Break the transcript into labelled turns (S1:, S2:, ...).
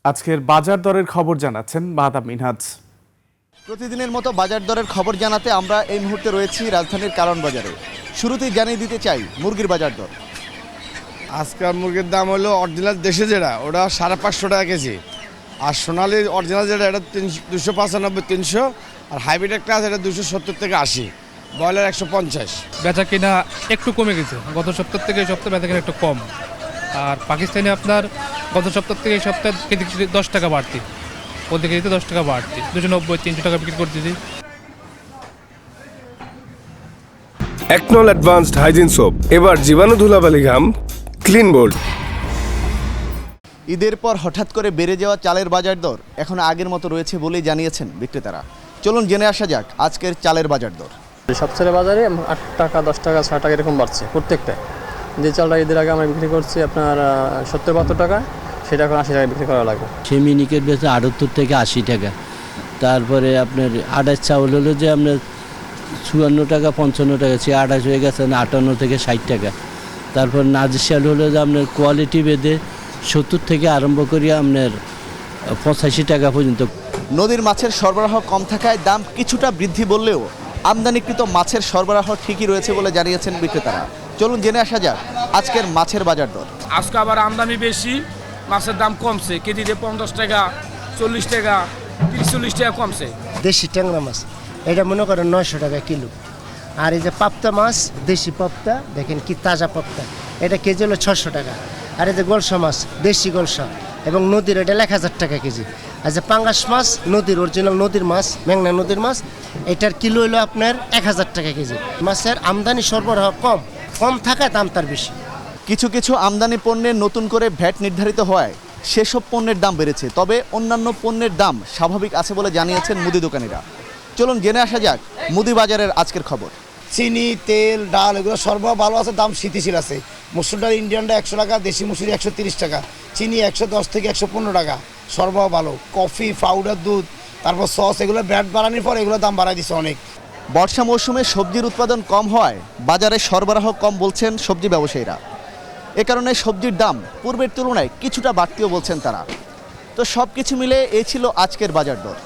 S1: আজকের বাজার দরের খবর জানাচ্ছেন মাহতাব মিনহাজ।
S2: প্রতিদিনের মতো বাজার দরের খবর জানাতে আমরা এই মুহূর্তে রয়েছি রাজধানীর কারণ বাজারে। শুরুতেই জানিয়ে দিতে চাই মুরগির বাজার দর।
S3: আজকাল মুরগির দাম হলো অরিজিনাল দেশে যেটা ওটা 550 টাকা কেজি, আর সোনালি অরিজিনাল যেটা এটা 295 300, আর হাইব্রিড একটা আছে এটা 270 থেকে 80, ব্রয়লার 150।
S4: বেচা কিনা একটু কমে গেছে, গত সপ্তাহ থেকে এই সপ্তাহে বেচা কিনা একটু কম। আর পাকিস্তানি আপনার গত সপ্তাহ থেকে এই সপ্তাহে কেজি 10 টাকা বাড়তি, প্রতি কেজিতে 10 টাকা বাড়তি, 290-300 টাকা বিক্রি করতেছি।
S5: একনল অ্যাডভান্সড হাইজিন সোপ, এবার জীবাণু ধুলাবালি ঘাম ক্লিন বোল্ড।
S2: ঈদের পর হঠাৎ করে বেড়ে যাওয়া চালের বাজার দর এখন আগের মতো রয়েছে বলেই জানিয়েছেন বিক্রেতারা। চলুন জেনে আসা যাক আজকের চালের বাজার দর।
S6: সবচেয়ে বাজারে 8 টাকা 10 টাকা 6 টাকা এরকম বাড়ছে প্রত্যেকটায়। যে চালটা ঈদের আগে আমরা বিক্রি করছি আপনার 70-72 টাকা, সেটা এখন 80 টাকা বিক্রি করা লাগবে।
S7: সেই মিনিকেট বেচে 78 থেকে 80 টাকা। তারপরে আপনার আড়াইশ চাউল হলো যে আপনার 54 টাকা 55 টাকা, সে আড়াইশ হয়ে গেছে 58 থেকে 60 টাকা। তারপর নাজির চাল হলো যে আপনার কোয়ালিটি বেঁধে 70 থেকে আরম্ভ করি আপনার 85 টাকা পর্যন্ত।
S2: নদীর মাছের সরবরাহ কম থাকায় দাম কিছুটা বৃদ্ধি বললেও আমদানিকৃত মাছের সরবরাহ ঠিকই রয়েছে বলে জানিয়েছেন বিক্রেতারা। চলুন জেনে আসা যাক আজকের মাছের বাজার দর।
S8: আজকে আবার আমদানি বেশি, মাছের দাম কমছে, কেজিতে 50 টাকা 40 টাকা 30-40 টাকা কমছে।
S9: দেশি ট্যাংরা মাছ এটা মনে করেন 900 টাকা কিলো। আর এই যে পাপ্তা মাছ, দেশি পাপ্তা, দেখেন কি তাজা পাপ্তা, এটা কেজি হলো 600 টাকা। আর এই যে গোলসা মাছ, দেশি গোলসা এবং নদীর, এটা 1000 টাকা কেজি। আর যে পাঙ্গাস মাছ, নদীর অরিজিনাল নদীর মাছ, মেঘনা নদীর মাছ, এটার কিলো হলো আপনার 1000 টাকা কেজি। মাছের আমদানি সরবরাহ কম থাকায় দাম তার বেশি।
S2: কিছু কিছু আমদানি পণ্যের নতুন করে ভ্যাট নির্ধারিত হওয়ায় সেসব পণ্যের দাম বেড়েছে, তবে অন্যান্য পণ্যের দাম স্বাভাবিক আছে বলে জানিয়েছেন মুদি দোকানিরা। চলুন জেনে আসা যাক মুদি বাজারের আজকের খবর।
S3: চিনি, তেল, ডাল এগুলো সরবরাহ ভালো আছে, দাম স্থিতিশীল আছে। মসুর ডাল ইন্ডিয়ানটা 100 টাকা, দেশি মসুরি 130 টাকা, চিনি 110 থেকে 115 টাকা, সরবরাহ ভালো। কফি, পাউডার, দুধ, তারপর সস, এগুলো ব্যাট বাড়ানোর পর এগুলো দাম বাড়াই দিচ্ছে অনেক।
S2: বর্ষা মৌসুমে সবজির উৎপাদন কম হওয়ায় বাজারে সরবরাহ কম বলছেন সবজি ব্যবসায়ীরা। এ কারণে সবজির দাম পূর্বের তুলনায় কিছুটা বাড়তিও বলছেন তারা। তো সব কিছু মিলে এই ছিল আজকের বাজার দর।